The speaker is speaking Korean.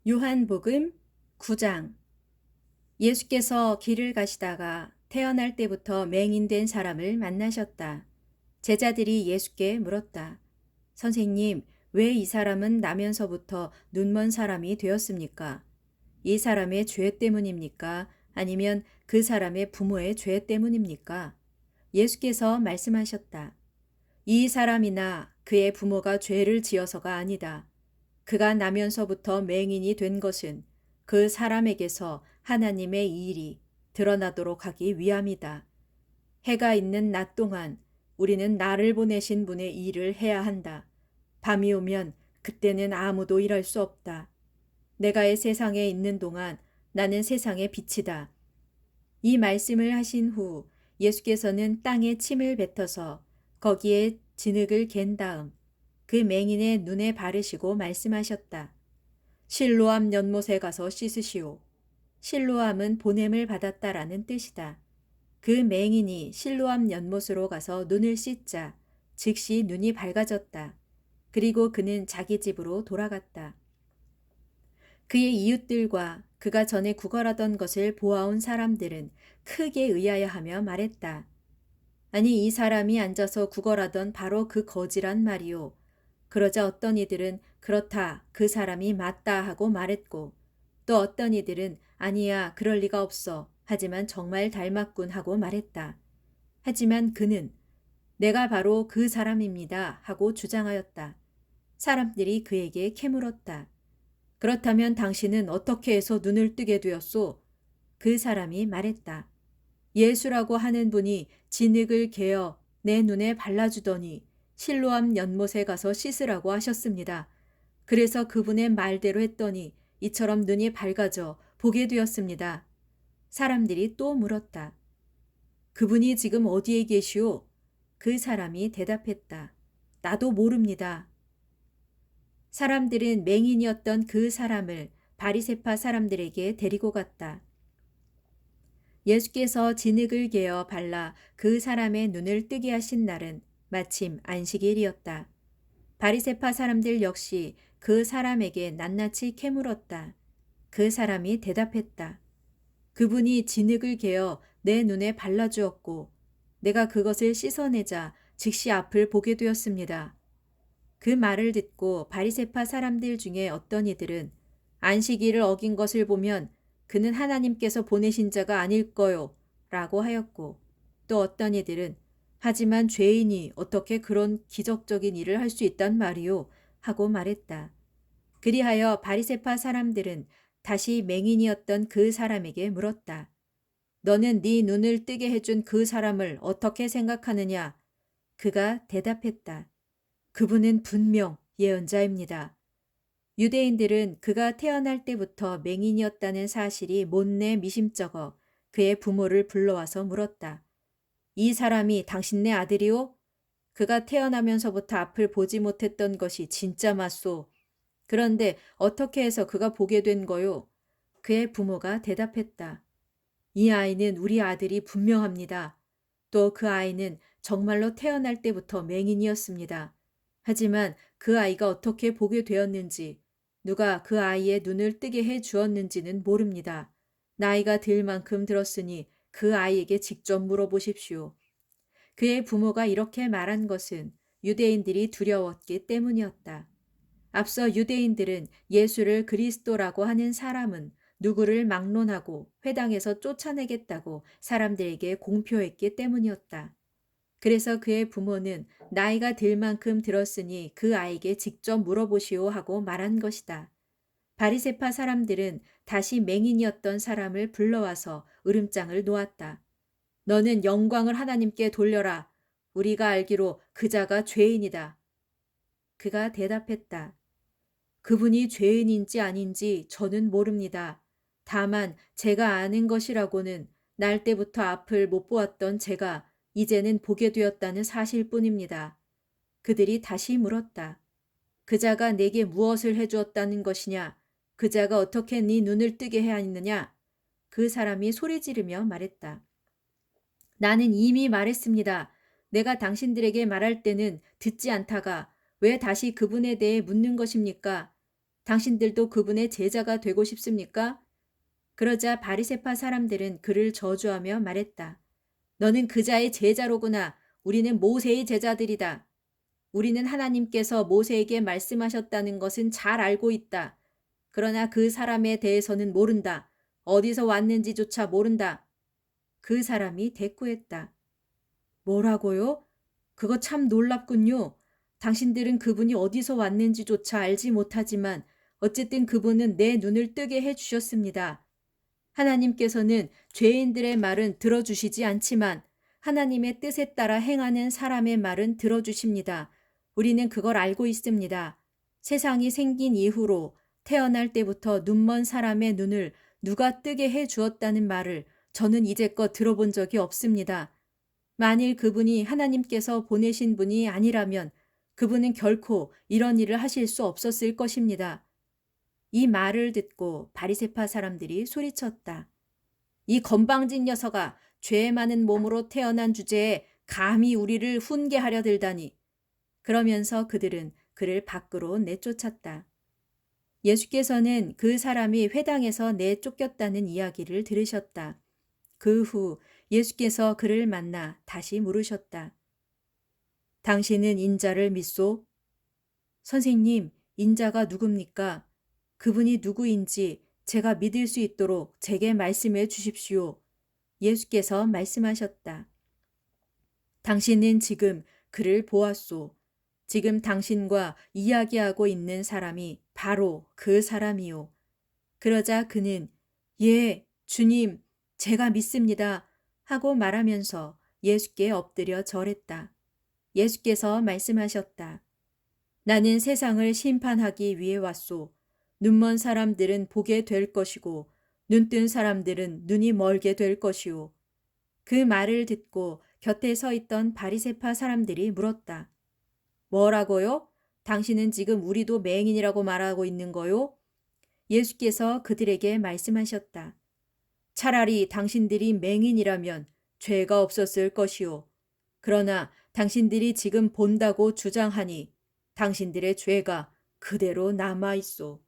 요한복음 9장. 예수께서 길을 가시다가 태어날 때부터 맹인된 사람을 만나셨다. 제자들이 예수께 물었다. 선생님, 왜 이 사람은 나면서부터 눈먼 사람이 되었습니까? 이 사람의 죄 때문입니까? 아니면 그 사람의 부모의 죄 때문입니까? 예수께서 말씀하셨다. 이 사람이나 그의 부모가 죄를 지어서가 아니다. 그가 나면서부터 맹인이 된 것은 그 사람에게서 하나님의 일이 드러나도록 하기 위함이다. 해가 있는 낮 동안 우리는 나를 보내신 분의 일을 해야 한다. 밤이 오면 그때는 아무도 일할 수 없다. 내가 이 세상에 있는 동안 나는 세상의 빛이다. 이 말씀을 하신 후 예수께서는 땅에 침을 뱉어서 거기에 진흙을 갠 다음 그 맹인의 눈에 바르시고 말씀하셨다. 실로암 연못에 가서 씻으시오. 실로암은 보냄을 받았다라는 뜻이다. 그 맹인이 실로암 연못으로 가서 눈을 씻자 즉시 눈이 밝아졌다. 그리고 그는 자기 집으로 돌아갔다. 그의 이웃들과 그가 전에 구걸하던 것을 보아온 사람들은 크게 의아해하며 말했다. 아니, 이 사람이 앉아서 구걸하던 바로 그 거지란 말이오. 그러자 어떤 이들은 그렇다, 그 사람이 맞다 하고 말했고, 또 어떤 이들은 아니야, 그럴 리가 없어. 하지만 정말 닮았군 하고 말했다. 하지만 그는 내가 바로 그 사람입니다 하고 주장하였다. 사람들이 그에게 캐물었다. 그렇다면 당신은 어떻게 해서 눈을 뜨게 되었소? 그 사람이 말했다. 예수라고 하는 분이 진흙을 개어 내 눈에 발라주더니 실로암 연못에 가서 씻으라고 하셨습니다. 그래서 그분의 말대로 했더니 이처럼 눈이 밝아져 보게 되었습니다. 사람들이 또 물었다. 그분이 지금 어디에 계시오? 그 사람이 대답했다. 나도 모릅니다. 사람들은 맹인이었던 그 사람을 바리새파 사람들에게 데리고 갔다. 예수께서 진흙을 개어 발라 그 사람의 눈을 뜨게 하신 날은 마침 안식일이었다. 바리새파 사람들 역시 그 사람에게 낱낱이 캐물었다. 그 사람이 대답했다. 그분이 진흙을 개어 내 눈에 발라주었고 내가 그것을 씻어내자 즉시 앞을 보게 되었습니다. 그 말을 듣고 바리새파 사람들 중에 어떤 이들은 안식일을 어긴 것을 보면 그는 하나님께서 보내신 자가 아닐 거요 라고 하였고, 또 어떤 이들은 하지만 죄인이 어떻게 그런 기적적인 일을 할 수 있단 말이요 하고 말했다. 그리하여 바리새파 사람들은 다시 맹인이었던 그 사람에게 물었다. 너는 네 눈을 뜨게 해준 그 사람을 어떻게 생각하느냐? 그가 대답했다. 그분은 분명 예언자입니다. 유대인들은 그가 태어날 때부터 맹인이었다는 사실이 못내 미심쩍어 그의 부모를 불러와서 물었다. 이 사람이 당신네 아들이오? 그가 태어나면서부터 앞을 보지 못했던 것이 진짜 맞소. 그런데 어떻게 해서 그가 보게 된 거요? 그의 부모가 대답했다. 이 아이는 우리 아들이 분명합니다. 또 그 아이는 정말로 태어날 때부터 맹인이었습니다. 하지만 그 아이가 어떻게 보게 되었는지, 누가 그 아이의 눈을 뜨게 해 주었는지는 모릅니다. 나이가 들 만큼 들었으니 그 아이에게 직접 물어보십시오. 그의 부모가 이렇게 말한 것은 유대인들이 두려웠기 때문이었다. 앞서 유대인들은 예수를 그리스도라고 하는 사람은 누구를 막론하고 회당에서 쫓아내겠다고 사람들에게 공표했기 때문이었다. 그래서 그의 부모는 나이가 들 만큼 들었으니 그 아이에게 직접 물어보시오 하고 말한 것이다. 바리새파 사람들은 다시 맹인이었던 사람을 불러와서 으름장을 놓았다. 너는 영광을 하나님께 돌려라. 우리가 알기로 그자가 죄인이다. 그가 대답했다. 그분이 죄인인지 아닌지 저는 모릅니다. 다만 제가 아는 것이라고는 날 때부터 앞을 못 보았던 제가 이제는 보게 되었다는 사실뿐입니다. 그들이 다시 물었다. 그자가 내게 무엇을 해주었다는 것이냐? 그자가 어떻게 네 눈을 뜨게 해야 했느냐? 그 사람이 소리 지르며 말했다. 나는 이미 말했습니다. 내가 당신들에게 말할 때는 듣지 않다가 왜 다시 그분에 대해 묻는 것입니까? 당신들도 그분의 제자가 되고 싶습니까? 그러자 바리새파 사람들은 그를 저주하며 말했다. 너는 그자의 제자로구나. 우리는 모세의 제자들이다. 우리는 하나님께서 모세에게 말씀하셨다는 것은 잘 알고 있다. 그러나 그 사람에 대해서는 모른다. 어디서 왔는지조차 모른다. 그 사람이 대꾸했다. 뭐라고요? 그거 참 놀랍군요. 당신들은 그분이 어디서 왔는지조차 알지 못하지만 어쨌든 그분은 내 눈을 뜨게 해주셨습니다. 하나님께서는 죄인들의 말은 들어주시지 않지만 하나님의 뜻에 따라 행하는 사람의 말은 들어주십니다. 우리는 그걸 알고 있습니다. 세상이 생긴 이후로 태어날 때부터 눈먼 사람의 눈을 누가 뜨게 해 주었다는 말을 저는 이제껏 들어본 적이 없습니다. 만일 그분이 하나님께서 보내신 분이 아니라면 그분은 결코 이런 일을 하실 수 없었을 것입니다. 이 말을 듣고 바리새파 사람들이 소리쳤다. 이 건방진 녀석아, 죄 많은 몸으로 태어난 주제에 감히 우리를 훈계하려 들다니. 그러면서 그들은 그를 밖으로 내쫓았다. 예수께서는 그 사람이 회당에서 내쫓겼다는 이야기를 들으셨다. 그 후 예수께서 그를 만나 다시 물으셨다. 당신은 인자를 믿소? 선생님, 인자가 누굽니까? 그분이 누구인지 제가 믿을 수 있도록 제게 말씀해 주십시오. 예수께서 말씀하셨다. 당신은 지금 그를 보았소. 지금 당신과 이야기하고 있는 사람이 바로 그 사람이요. 그러자 그는 예, 주님, 제가 믿습니다. 하고 말하면서 예수께 엎드려 절했다. 예수께서 말씀하셨다. 나는 세상을 심판하기 위해 왔소. 눈먼 사람들은 보게 될 것이고 눈뜬 사람들은 눈이 멀게 될 것이오. 그 말을 듣고 곁에 서 있던 바리새파 사람들이 물었다. 뭐라고요? 당신은 지금 우리도 맹인이라고 말하고 있는 거요? 예수께서 그들에게 말씀하셨다. 차라리 당신들이 맹인이라면 죄가 없었을 것이오. 그러나 당신들이 지금 본다고 주장하니 당신들의 죄가 그대로 남아 있소.